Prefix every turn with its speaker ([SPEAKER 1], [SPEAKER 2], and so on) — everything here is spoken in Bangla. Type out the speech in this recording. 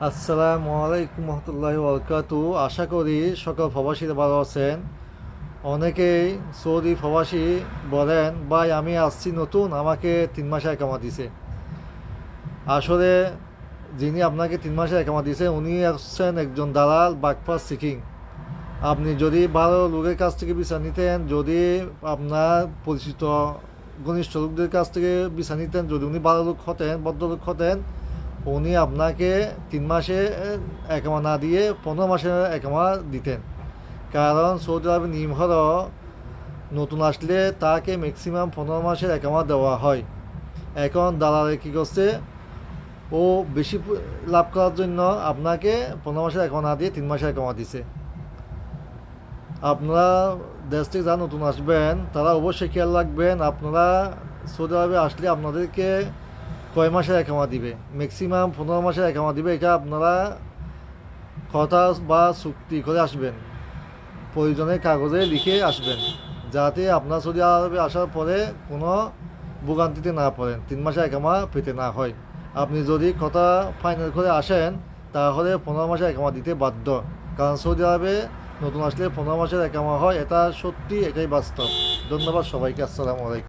[SPEAKER 1] আসসালামু আলাইকুম রহমতুল্লাহি বরকাতু। আশা করি সকল প্রবাসীরা ভালো আছেন। অনেকেই সৌদি প্রবাসী বলেন, ভাই আমি আসছি নতুন, আমাকে 3 মাসে একামা দিছে। আসলে যিনি আপনাকে 3 মাসে একামা দিছে উনি হচ্ছেন একজন দালাল, বাটপার সিকিং। আপনি যদি ভালো লোকের কাছ থেকে বিচার নিতেন, যদি আপনার পরিচিত ঘনিষ্ঠ লোকদের কাছ থেকে বিচার নিতেন, যদি উনি ভালো লোক হতেন, ভদ্রলোক হতেন, উনি আপনাকে 3 মাসে একামা না দিয়ে 15 মাসে একামা দিতেন। কারণ সৌদি আরবের নিয়ম হলো নতুন আসলে তাকে ম্যাক্সিমাম 15 মাসের একামা দেওয়া হয়। এখন দালালে কী করছে, ও বেশি লাভ করার জন্য আপনাকে 15 মাসের একামা না দিয়ে 3 মাসের একামা দিছে। আপনারা দেশ থেকে যারা নতুন আসবেন তারা অবশ্যই খেয়াল রাখবেন, আপনারা সৌদি আরবে আসলে আপনাদেরকে কয় মাসের একামা দিবে, ম্যাক্সিমাম 15 মাসের একামা দিবে। এটা আপনারা কথা বা চুক্তি করে আসবেন, প্রয়োজনে কাগজে লিখে আসবেন, যাতে আপনার সৌদি আরবে আসার পরে কোনো ভোগান্তিতে না পড়েন, 3 মাসের একামা পেতে না হয়। আপনি যদি কথা ফাইনাল করে আসেন তাহলে 15 মাসের একামা দিতে বাধ্য। কারণ সৌদি আরবে নতুন আসলে 15 মাসের একামা হয়, এটা সত্যি, এটাই বাস্তব। ধন্যবাদ সবাইকে। আসসালামু আলাইকুম।